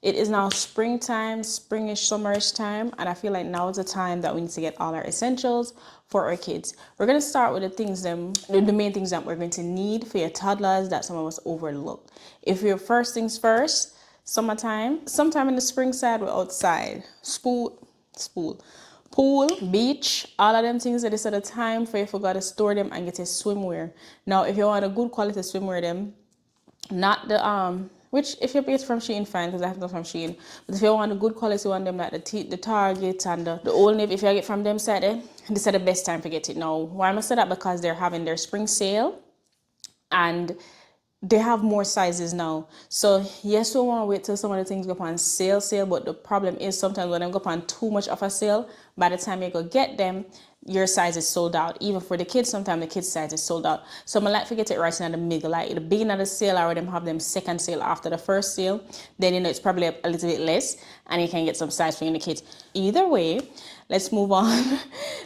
It is now springtime, springish, summerish time, and I feel like now is the time that we need to get all our essentials for our kids. We're gonna start with the main things that we're going to need for your toddlers that some of us overlook. If you're first things first, summertime, sometime in the spring side, we're outside. School, pool, beach, all of them things that is at a time for you forgot to store them and get a swimwear. Now, if you want a good quality swimwear, them not the which if you get from Shein fine because I have them from Shein, but if you want a good quality one them like the Target and the Old Navy, if you get from them side, this is the best time to get it. Now why am I say that? Because they're having their spring sale and they have more sizes now. So yes, we want to wait till some of the things go up on sale, but the problem is sometimes when they go up on too much of a sale, by the time you go get them, your size is sold out. Even for the kids, sometimes the kids' size is sold out. So I like to get it right in the middle, like the beginning of the sale, or them have them second sale after the first sale. Then you know it's probably a little bit less, and you can get some size for your kids. Either way, let's move on.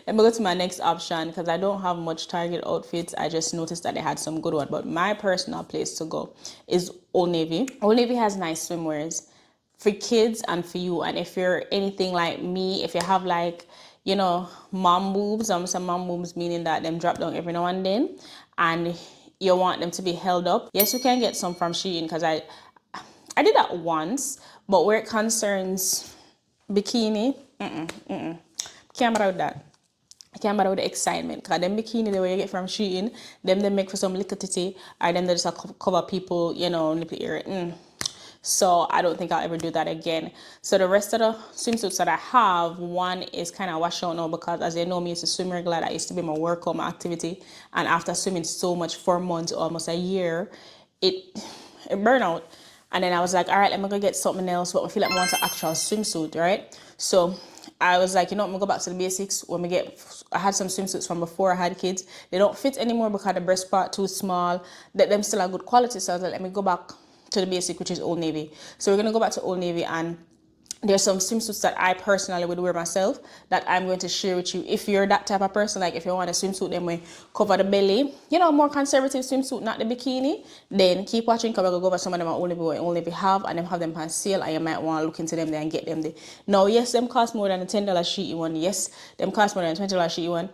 Let me go to my next option because I don't have much Target outfits. I just noticed that they had some good ones, but my personal place to go is Old Navy. Old Navy has nice swimwears for kids and for you. And if you're anything like me, if you have like, you know, mom boobs, some mom boobs meaning that them drop down every now and then, and you want them to be held up, yes, you can get some from Shein because I did that once, but where it concerns bikini, can't bother with that. I can't bother with the excitement because them bikini the way you get from Shein, them they make for some little titty, or them they just cover people, you know, nipple area. So I don't think I'll ever do that again. So the rest of the swimsuits that I have, one is kind of washed out now because as you know me, it's a swim regular. That used to be my workout, my activity. And after swimming so much for months, almost a year, it burned out. And then I was like, all right, let me go get something else, but I feel like I want an actual swimsuit, right? So I was like, you know, I'm gonna go back to the basics. I had some swimsuits from before I had kids. They don't fit anymore because the breast part too small. That them still are good quality. So I was like, let me go back to the basic, which is Old Navy. So we're gonna go back to Old Navy, and there's some swimsuits that I personally would wear myself that I'm going to share with you. If you're that type of person, like if you want a swimsuit then we cover the belly, you know, more conservative swimsuit, not the bikini, then keep watching because we'll go over some of them at Old Navy have, and them have them on sale, and you might want to look into them there and get them there. Now yes, them cost more than the $10 sheety one. Yes, them cost more than the $20 sheety one.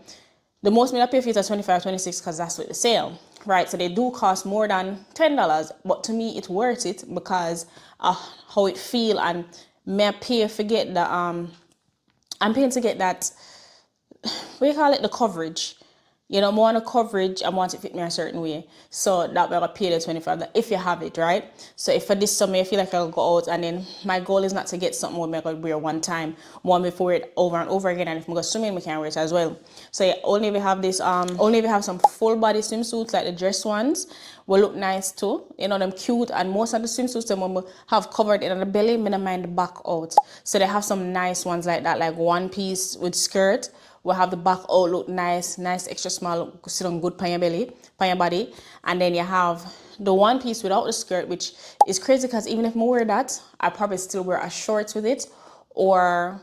The most me I pay for it is 25, 26 because that's with the sale, right? So they do cost more than $10, but to me it's worth it because how it feel, and may I pay to get the I'm paying to get that, what do you call it, the coverage. You know, more on the coverage, I want it to fit me a certain way. So that way I'll pay the 25 if you have it, right? So if for this summer I feel like I'll go out, and then my goal is not to get something where I could wear one time, one before it over and over again, and if I go swimming we can wear it as well. So yeah, only we have this only we have some full body swimsuits like the dress ones will look nice too. You know, them cute, and most of the swimsuits them will have covered in the belly, mind the back out. So they have some nice ones like that, like one piece with skirt. We'll have the back out look nice, extra small, sit on good on your belly, on your body. And then you have the one piece without the skirt, which is crazy because even if I wear that, I probably still wear a shorts with it, or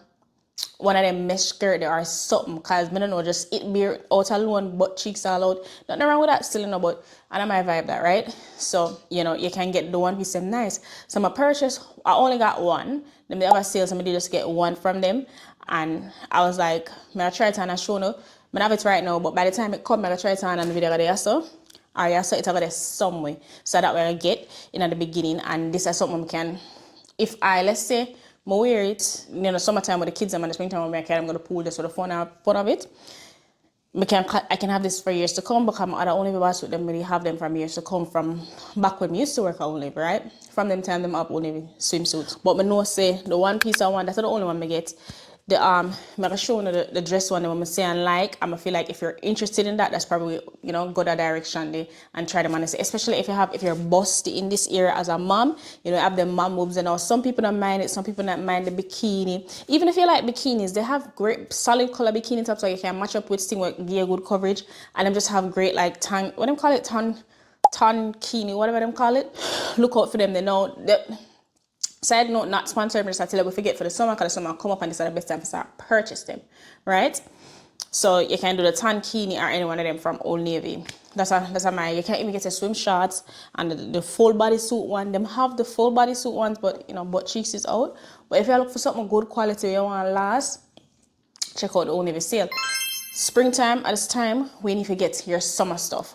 one of them mesh skirt or something, because I don't know, just it be out alone, butt cheeks all out. Nothing wrong with that still, you know, but and I might vibe that, right? So, you know, you can get the one piece them nice. So my purchase, I only got one. Then the other sales, somebody just get one from them. And I was like, may I try it on and show no? I have it right now, but by the time it come, I try it on and the video there so. Or yeah, so it's there somewhere. So that way I get in at the beginning, and this is something we can, if I, let's say, I wear it, you know, summertime with the kids, I'm in the springtime with my kid, I'm going to pull this sort of fun of it. I can have this for years to come because I don't only watch with them, really have them from years to come, from back when we used to work only, right? From them time them up only swimsuits. But I know say the one piece I want, that's the only one I get. I'm gonna show you the dress one that I'm saying like. I'm gonna feel like if you're interested in that, that's probably, you know, go that direction there and try them on. Especially if you're busty in this area as a mom, you know, have the mom boobs and all. Some people don't mind it, some people don't mind the bikini. Even if you like bikinis, they have great solid color bikini tops so you can match up with things with gear good coverage, and them just have great like tan, what them call it, tankini, whatever them call it. Look out for them. They know that. Side note, not sponsored, but just I tell you, we forget for the summer because the summer come up and this is the best time to start purchase them, right? So you can do the tankini or any one of them from Old Navy. That's a my. You can even get a swim shorts and the full bodysuit one. Them have the full bodysuit ones, but you know, butt cheeks is out. But if you look for something good quality you want to last, check out the Old Navy sale. Springtime, at this time, we need to get your summer stuff.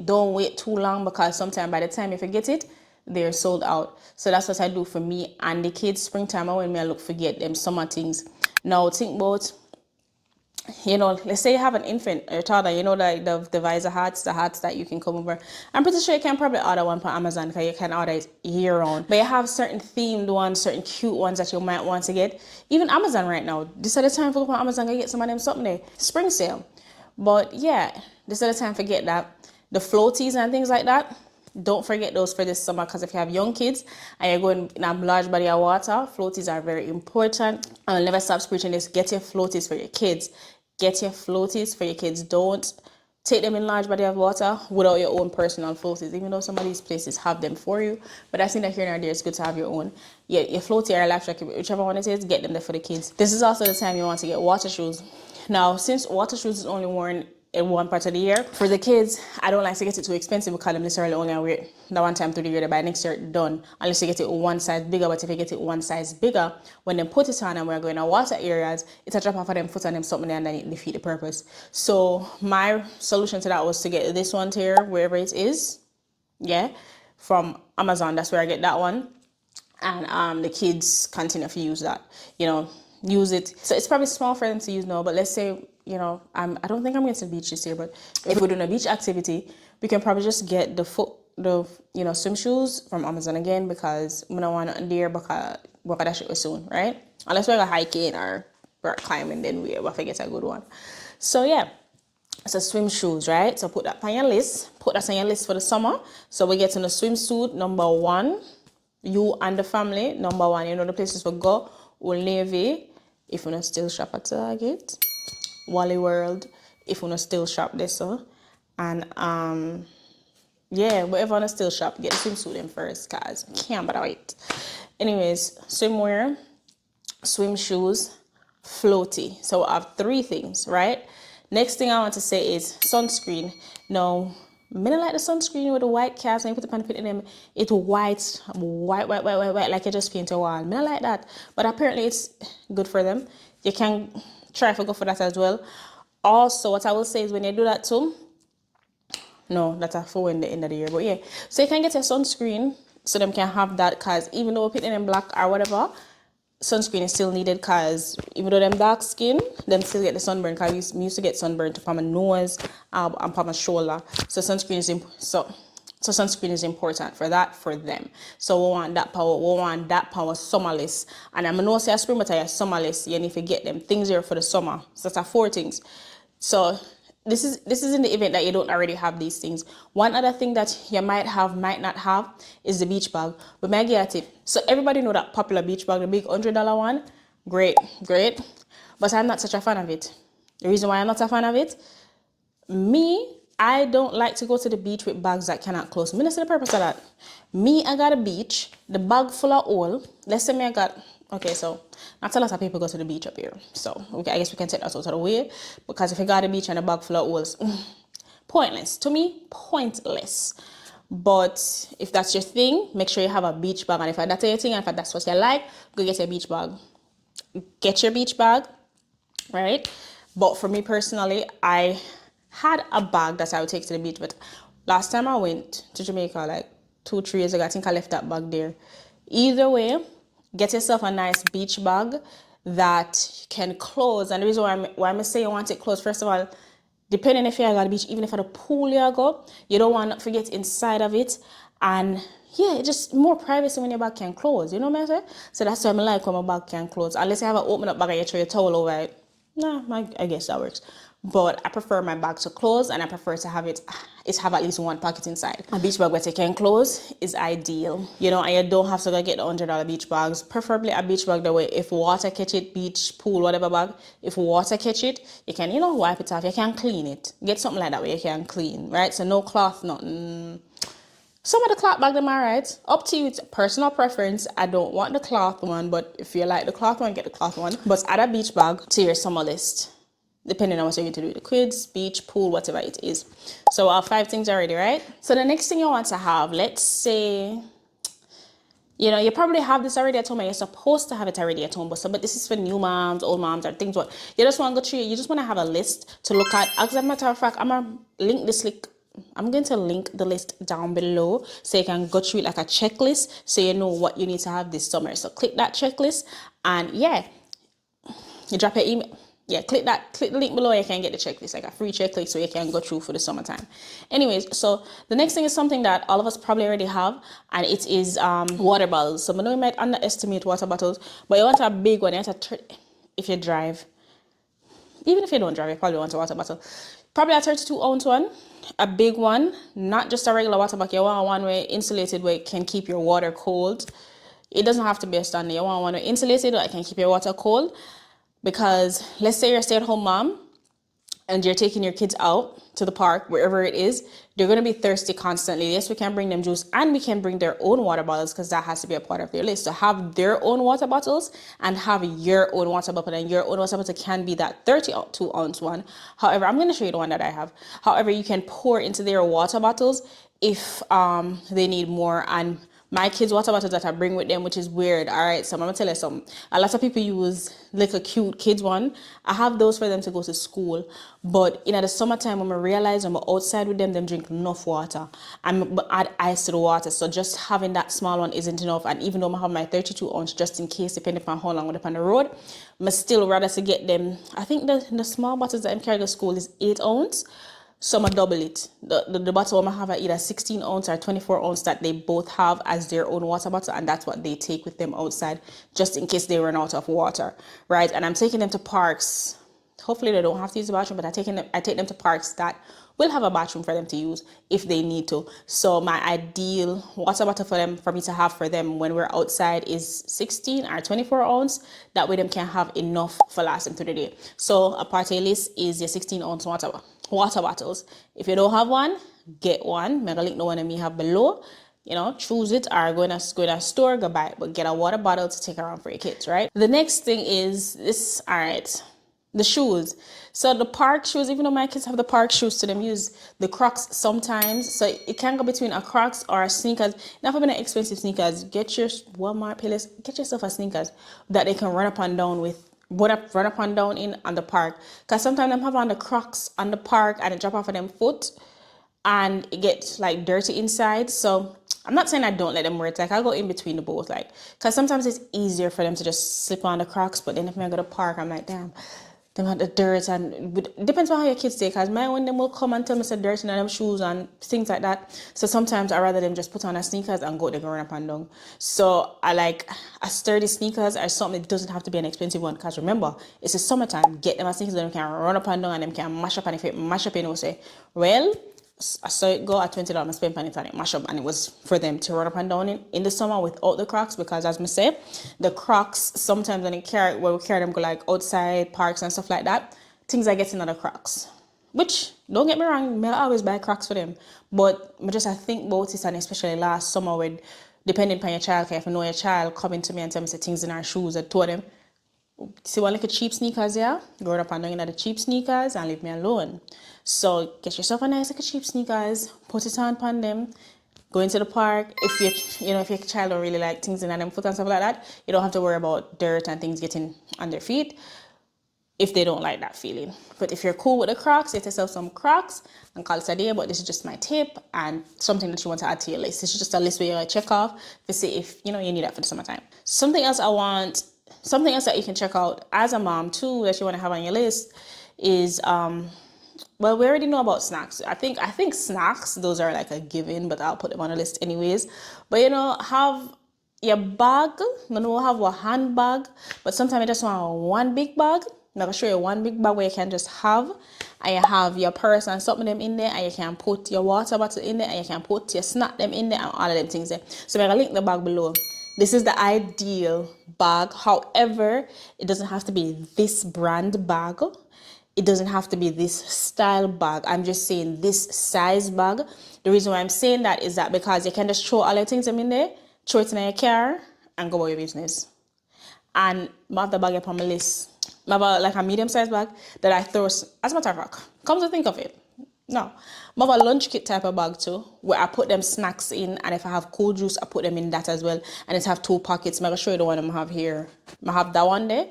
Don't wait too long, because sometimes by the time if you get it, they're sold out. So that's what I do for me and the kids. Springtime, I when I look for get them summer things. Now think about, you know, let's say you have an infant or toddler, you know, like the visor hats, the hats that you can come over. I'm pretty sure you can probably order one from Amazon, because you can order it year round. But you have certain themed ones, certain cute ones that you might want to get. Even Amazon right now, this is the time for look on Amazon and get some of them something there. Spring sale. But yeah, this is the time to get that. The floaties and things like that, don't forget those for this summer, because if you have young kids and you're going in a large body of water, floaties are very important. I'll never stop preaching this. Get your floaties for your kids. Get your floaties for your kids. Don't take them in large body of water without your own personal floaties, even though some of these places have them for you. But I think that here and there it's good to have your own. Yeah, your floaty or a life jacket, whichever one it is, get them there for the kids. This is also the time you want to get water shoes. Now, since water shoes is only worn in one part of the year, for the kids, I don't like to get it too expensive, because them necessarily only wear it that one time through the year. They buy next year done, unless you get it one size bigger. But if you get it one size bigger, when they put it on and we're going to water areas, it's a drop off of them foot and them something there, and then it defeat the purpose. So my solution to that was to get this one here, wherever it is, yeah, from Amazon. That's where I get that one. And the kids continue to use that, you know, use it. So it's probably small for them to use now, but let's say, you know, I don't think I'm going to the beach this year, but if we're doing a beach activity, we can probably just get the swim shoes from Amazon again, because we don't want nothing there, because we're going to ship it soon, right? Unless we're going hiking or rock climbing, then we'll get a good one. So yeah, so swim shoes, right? So put that on your list. Put that on your list for the summer. So we get in a swimsuit, number one. You and the family, number one. You know the places we go. Old Navy, if you not still shop at Target. Wally World, if you not still shop there, so. And yeah, whatever you still shop, get the swimsuit in first, cause can't bother wait. Anyways, swimwear, swim shoes, floaty. So I have three things, right? Next thing I want to say is sunscreen. Now, I don't like the sunscreen with the white cast, and you put the pan in them, it's white, like you just paint a wall. I don't like that, but apparently it's good for them. You can try to go for that as well. Also, what I will say is when you do that too, no, that's for in the end of the year, but yeah. So you can get your sunscreen, so them can have that, because even though we're putting in black or whatever, sunscreen is still needed, because even though them dark skin, them still get the sunburn, because we used to get sunburn from my nose and from my shoulder. So sunscreen is so sunscreen is important for that, for them. So we want that power summerless. And I'm not say a spring, but I summerless. You need to get them things here for the summer. So that's 4 things. So this is in the event that you don't already have these things. One other thing that you might not have is the beach bag. But may I get a tip? So everybody know that popular beach bag, the big $100 one. Great. But I'm not such a fan of it. The reason why I'm not a fan of it, I don't like to go to the beach with bags that cannot close. Me, that's the purpose of that. I got a beach, the bag full of oil. Let's say so not a lot of people go to the beach up here. So I guess we can take that out of the way, because if you got a beach and a bag full of oils, pointless. To me, pointless. But if that's your thing, make sure you have a beach bag. And if that's your thing, and if that's what you like, go get your beach bag. Get your beach bag, right? But for me personally, I had a bag that I would take to the beach, but last time I went to Jamaica, like 2-3 years ago, I think I left that bag there. Either way, get yourself a nice beach bag that can close. And the reason why I'm saying you want it closed, first of all, depending if you're at the beach, even if at the pool you go, you don't want to forget inside of it. And yeah, it's just more privacy when your bag can close. You know what I'm saying? So that's why I like when my bag can close. Unless you have an open up bag and you throw your towel over it. Nah, I guess that works. But I prefer my bag to close, and I prefer to have it have at least one pocket inside. A beach bag where it can close is ideal. You know, and you don't have to go get the $100 beach bags. Preferably a beach bag that way, if water catch it, beach, pool, whatever bag, if water catch it, you can, wipe it off. You can clean it. Get something like that where you can clean, right? So no cloth, nothing. Some of the cloth bag, them are right. Up to you, it's personal preference. I don't want the cloth one, but if you like the cloth one, get the cloth one. But add a beach bag to your summer list. depending on what you're going to do with the kids, beach, pool, whatever it is. So I have 5 things already, right? So the next thing you want to have, let's say, you know, you probably have this already at home and you're supposed to have it already at home, but this is for new moms, old moms, or things what you just want to go through. You just want to have a list to look at. As a matter of fact, I'm going to link the list down below so you can go through it like a checklist so you know what you need to have this summer. So click that checklist and yeah, you drop your email. Yeah, click the link below. You can get the checklist, like a free checklist, so you can go through for the summertime. Anyways, so the next thing is something that all of us probably already have, and it is water bottles. So I know you might underestimate water bottles, but you want a big one. You want if you drive, even if you don't drive, you probably want a water bottle. Probably a 32-ounce one, a big one, not just a regular water bottle. You want one where insulated, where it can keep your water cold. It doesn't have to be a standard. You want one where insulated, where it can keep your water cold. Because let's say you're a stay-at-home mom and you're taking your kids out to the park, wherever it is, they're going to be thirsty constantly. Yes, we can bring them juice and we can bring their own water bottles because that has to be a part of their list. So have their own water bottles and have your own water bottle, and your own water bottle can be that 32-ounce one. However, I'm going to show you the one that I have. However, you can pour into their water bottles if they need more. And my kids' water bottles that I bring with them, which is weird. All right, so I'm gonna tell you something. A lot of people use like a cute kids one. I have those for them to go to school, but in the summertime, when I realize I'm outside with them drink enough water. I'm add ice to the water, so just having that small one isn't enough. And even though I have my 32-ounce, just in case, depending on how long we're on the road, I still rather to get them. I think the small bottles that I'm carrying to school is 8-ounce. So I'm double it. The bottle I have are either 16-ounce or 24-ounce that they both have as their own water bottle, and that's what they take with them outside just in case they run out of water, right? And I'm taking them to parks. Hopefully they don't have to use the bathroom, but I take them to parks that will have a bathroom for them to use if they need to. So my ideal water bottle for me to have for them when we're outside is 16 or 24-ounce. That way them can have enough for lasting through the day. So a party list is your 16-ounce water bottles. If you don't have one, get one. I'm gonna link the one that me have below. You know, choose it or go in a store, go buy it, but get a water bottle to take around for your kids, right? The next thing is this, all right, the shoes. So the park shoes, even though my kids have the park shoes to them, use the Crocs sometimes. So it can go between a Crocs or a sneakers. Not for expensive sneakers. Get your Walmart playlist, get yourself a sneakers that they can run up and down with. Run up and down in on the park, because sometimes I'm having the Crocs on the park and it drop off of them foot and it gets like dirty inside. So I'm not saying I don't let them wear it, like I go in between the both, like, because sometimes it's easier for them to just slip on the Crocs, but then if I go to the park, I'm like, damn, them have the dirt, and it depends on how your kids take, because my one them will come and tell me say dirt in them shoes and things like that. So sometimes I rather them just put on a sneakers and go run up and down. So I like a sturdy sneakers or something. It doesn't have to be an expensive one, because remember, it's the summertime. Get them a sneakers that them can run up and down and them can mash up, and if it mash up, you know, say, well, I saw it go at $20, I spent on it and it mash up, and it was for them to run up and down in the summer without the Crocs, because as I say, the Crocs sometimes when we carry them go like outside parks and stuff like that, things are getting other Crocs. Which, don't get me wrong, I always buy Crocs for them, but I think about it, and especially last summer when, depending on your child, if you know your child coming to me and tell me say things in our shoes, I told them, see one like a cheap sneakers, yeah? Go up and down in the cheap sneakers and leave me alone. So get yourself a nice like a cheap sneakers, put it on them, go into the park. If your child don't really like things in them foot and stuff like that, you don't have to worry about dirt and things getting on their feet if they don't like that feeling. But if you're cool with the Crocs, get yourself some Crocs and call it a day. But this is just my tip and something that you want to add to your list. This is just a list where you check off to see if you need that for the summertime. Something else that you can check out as a mom too that you want to have on your list is well, we already know about snacks. I think snacks, those are like a given, but I'll put them on a list anyways. But have your bag. I know have a handbag, but sometimes you just want one big bag. I'm gonna show you one big bag where you can just have, and you have your purse and something them in there, and you can put your water bottle in there, and you can put your snack them in there, and all of them things there. So I'm gonna link the bag below. This is the ideal bag. However, it doesn't have to be this brand bag. It doesn't have to be this style bag. I'm just saying this size bag. The reason why I'm saying that is that because you can just throw all your things in there, throw it in your car, and go about your business. And I have the bag up on my list. I have like a medium-sized bag that I throw, as a matter of fact, come to think of it, no. I have a lunch kit type of bag too, where I put them snacks in, and if I have cold juice, I put them in that as well. And it have 2 pockets. I'm going to show you the one I have here. I have that one there.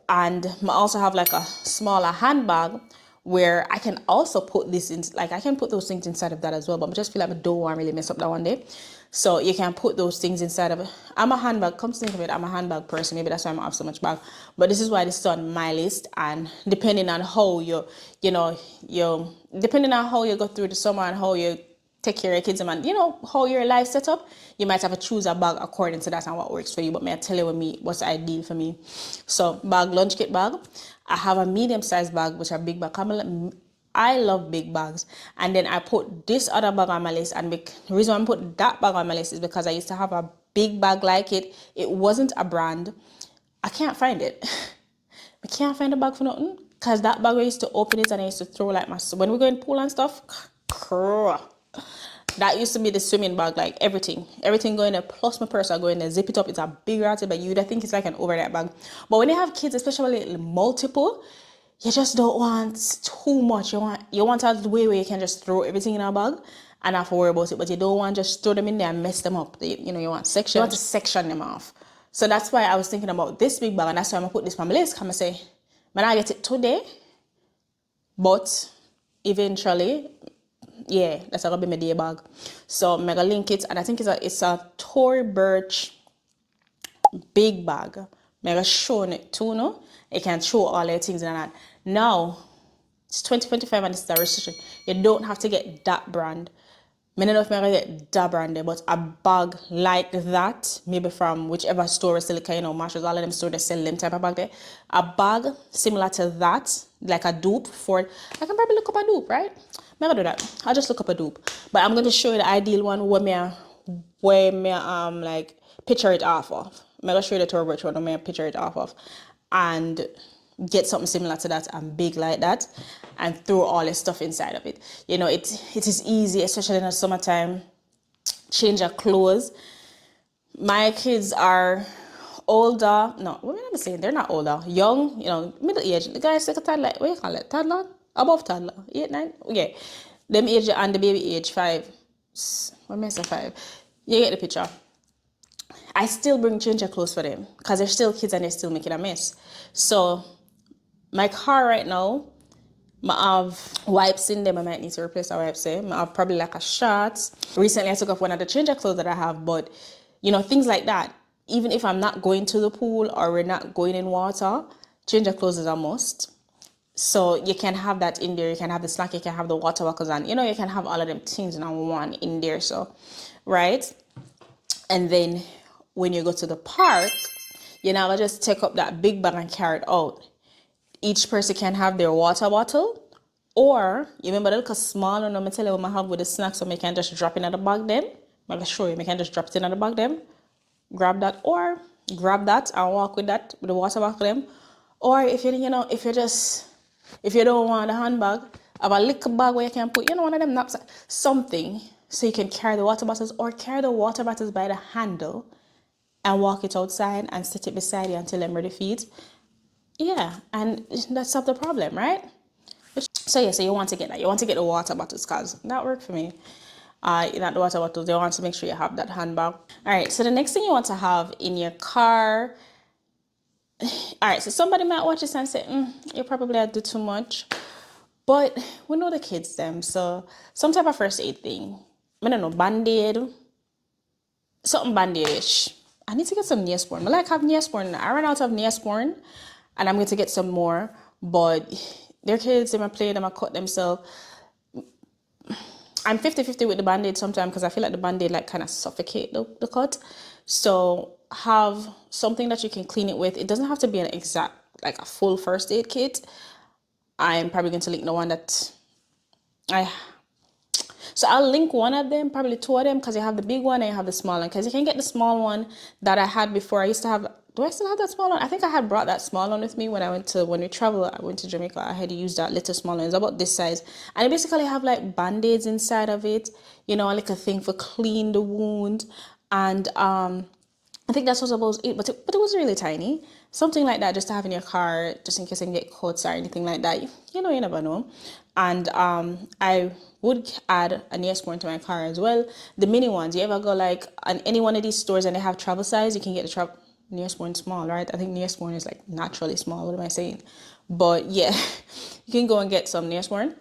And I also have like a smaller handbag where I can also put this in, like I can put those things inside of that as well, but I just feel like I don't want to really mess up that one day. So you can put those things inside of it. I'm a handbag, come to think of it, I'm a handbag person. Maybe that's why I have so much bag. But this is why this is on my list. And depending on how depending on how you go through the summer and how you take care of your kids and how your life set up, you might have to choose a bag according to that and what works for you. But may I tell you what's ideal for me. So bag, lunch kit bag. I have a medium-sized bag, which are big bag. I love big bags. And then I put this other bag on my list. And the reason why I put that bag on my list is because I used to have a big bag like it. It wasn't a brand. I can't find it. I can't find a bag for nothing. Because that bag I used to open it and I used to throw like when we go in pool and stuff. That used to be the swimming bag, like everything going there, plus my purse I go in there, zip it up. It's a big ratty bag. You'd think it's like an overnight bag. But when you have kids, especially multiple, you just don't want too much. You want a way where you can just throw everything in a bag and have to worry about it. But you don't want to just throw them in there and mess them up. You want section. You want to section them off. So that's why I was thinking about this big bag, and that's why I'm gonna put this on my list. I'm gonna say, man, I get it today, but eventually, yeah, that's gonna be my day bag. So I'm gonna link it, and I think it's a Tory Burch big bag. I'm gonna show it too, no? You can show all your things in that. Now, it's 2025 and it's a restriction. You don't have to get that brand. I don't know if I'm gonna get that brand there, but a bag like that, maybe from whichever store is still, Marshalls, all of them stores they sell them type of bag there. A bag similar to that, like a dupe for, I can probably look up a dupe, right? I'm gonna do that. I'll just look up a dupe. But I'm going to show you the ideal one where me like picture it off of. I'm gonna show you the Tory Burch one where I picture it off of. And get something similar to that and big like that and throw all the stuff inside of it. It is easy, especially in the summertime. Change your clothes. My kids are older. No, what am I saying? They're not older. Young, middle age. The guys like a toddler. What do you call it? Toddler? Above toddler. 8, 9? Yeah. Them age and the baby age 5. What am I saying? 5? You get the picture. I still bring change of clothes for them because they're still kids and they're still making a mess. So my car right now, I have wipes in them. I might need to replace the wipes there. I have probably like a shorts. Recently I took off one of the change of clothes that I have, but things like that. Even if I'm not going to the pool or we're not going in water, change of clothes is a must. So you can have that in there. You can have the snack, you can have the water bottles, and you can have all of them things in one in there. So, right? And then when you go to the park, I'll just take up that big bag and carry it out. Each person can have their water bottle, or you remember the little small one I'm tell you what I have with the snacks, so you can just drop in at the bag them. I'm gonna show you, you can just drop it in at the bag them, grab that, or grab that and walk with that with the water bottle them. Or if if you don't want a handbag, have a little bag where you can put one of them knapsacks, something so you can carry the water bottles, or carry the water bottles by the handle and walk it outside and set it beside you until I'm ready to feed. Yeah, and that solves the problem, right? So you want to get that. You want to get the water bottles because that worked for me. Not the water bottles. You want to make sure you have that handbag. All right, so the next thing you want to have in your car. All right, so somebody might watch this and say, you probably do too much. But we know the kids them, so some type of first aid thing. I don't know, Band-Aid. Something Band-Aid-ish. I need to get some Neosporin. I like have Neosporin. I ran out of Neosporin. And I'm going to get some more. But their kids, they might play, they might cut themselves. I'm 50-50 with the Band-Aid sometimes because I feel like the Band-Aid like kind of suffocate the cut. So have something that you can clean it with. It doesn't have to be an exact, like a full first aid kit. I'm probably going to link the one that so I'll link one of them, probably 2 of them, because you have the big one and you have the small one. Because you can get the small one that I had before. I used to have, do I still have that small one? I think I had brought that small one with me when we traveled. I went to Jamaica. I had used that little small one. It's about this size. And it basically have like Band-Aids inside of it. A little thing for clean the wound. And I think that's what supposed to eat, but it was really tiny. Something like that just to have in your car, just in case I can get cuts or anything like that. You know, you never know. And I would add a Neosporin to my car as well. The mini ones. You ever go like on any one of these stores and they have travel size, you can get the travel Neosporin small, right? I think Neosporin is like naturally small. What am I saying? But yeah, you can go and get some Neosporin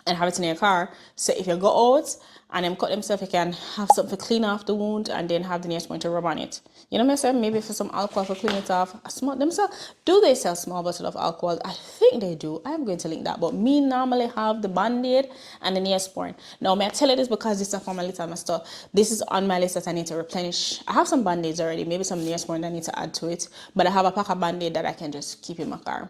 and have it in your car. So if you go out and them cut themselves, you can have something to clean off the wound and then have the Neosporin to rub on it. You know what I'm saying? Maybe for some alcohol to clean it off. Do they sell small bottle of alcohol? I think they do. I'm going to link that. But me normally have the Band-Aid and the Neosporin. Now, may I tell you this because this is on my list of my stuff. This is on my list that I need to replenish. I have some Band-Aids already. Maybe some Neosporin that I need to add to it. But I have a pack of Band-Aid that I can just keep in my car.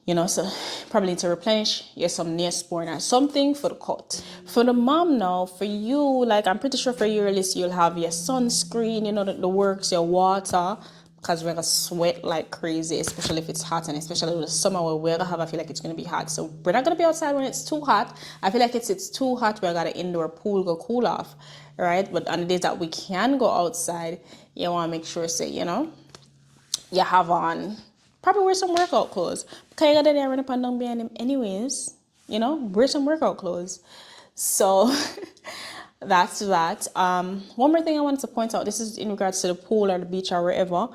You know, so probably need to replenish. Get some Neosporin or something for the cut. For the mom now, for you, like I'm pretty sure for your list, you'll have your sunscreen, you know, the works, your water, because we're gonna sweat like crazy, especially if it's hot, and especially with the summer where we're gonna have, I feel like it's gonna be hot. So we're not gonna be outside when it's too hot. I feel like it's too hot, we're gonna indoor pool, go cool off, right? But on the days that we can go outside, you wanna make sure, say, you know, you have on, probably wear some workout clothes. Because you got there run up and down behind them anyways. You know, wear some workout clothes. So that's that. One more thing I wanted to point out, this is in regards to the pool or the beach or wherever.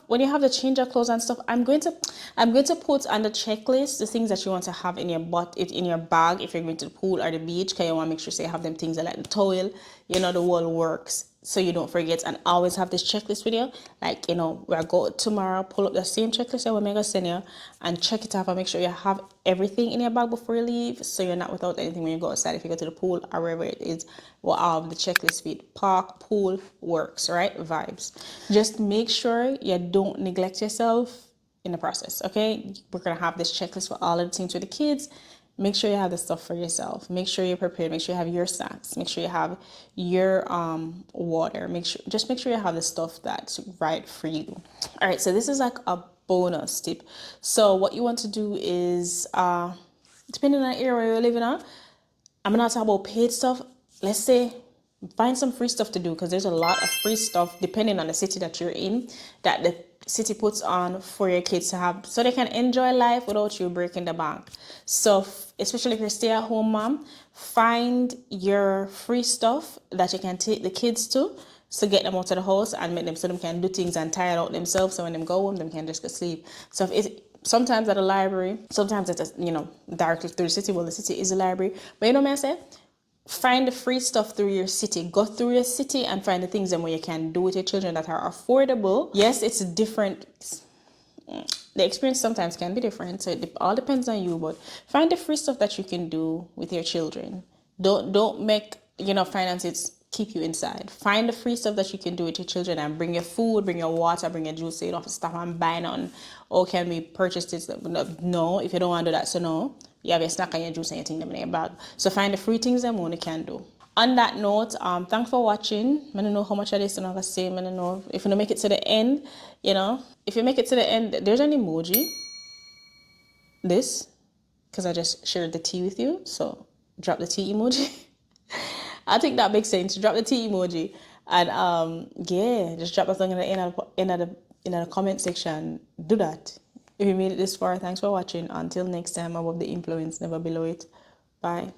When you have the change of clothes and stuff, I'm going to put on the checklist the things that you want to have in your bag if you're going to the pool or the beach, because you want to make sure you have them things like the towel, you know, the whole works, so you don't forget, and always have this checklist with you. Like, you know, we'll go tomorrow, pull up the same checklist that we're going to send you and check it off and make sure you have everything in your bag before you leave, so you're not without anything when you go outside. If you go to the pool or wherever it is, we'll have the checklist with park, pool, works, right? Vibes. Just make sure you don't neglect yourself in the process, okay? We're going to have this checklist for all of the things with the kids. Make sure you have the stuff for yourself. Make sure you're prepared. Make sure you have your snacks. Make sure you have your water. Make sure you have the stuff that's right for you. All right, so this is like a bonus tip. So what you want to do is, depending on the area where you're living on, I'm not talking about paid stuff. Let's say find some free stuff to do, because there's a lot of free stuff depending on the city that you're in that the city puts on for your kids to have, so they can enjoy life without you breaking the bank. So especially if you're stay-at-home mom, find your free stuff that you can take the kids to, so get them out of the house and make them so them can do things and tire out themselves, so when them go home, them can just go sleep. So if it's sometimes at a library, sometimes it's, you know, directly through the city. Well, the city is a library, but you know what I say? Find the free stuff through your city. Go through your city and find the things where you can do with your children that are affordable. Yes, it's different. The experience sometimes can be different, so it all depends on you. But find the free stuff that you can do with your children. Don't make, you know, finances keep you inside. Find the free stuff that you can do with your children and bring your food, bring your water, bring your juice, so you don't have to stop and buy on. Oh, can we purchase this? No, if you don't want to do that, so no. You have your snack and your juice and your thing them in your bag. So find the free things that you can do. On that note, thanks for watching. I don't know how much of this I'm gonna say. I don't know if you make it to the end. You know, if you make it to the end, there's an emoji. This, because I just shared the tea with you. So drop the tea emoji. I think that makes sense. Drop the tea emoji, and yeah, just drop a thing in the comment section. Do that. If you made it this far, thanks for watching. Until next time, above the influence, never below it. Bye.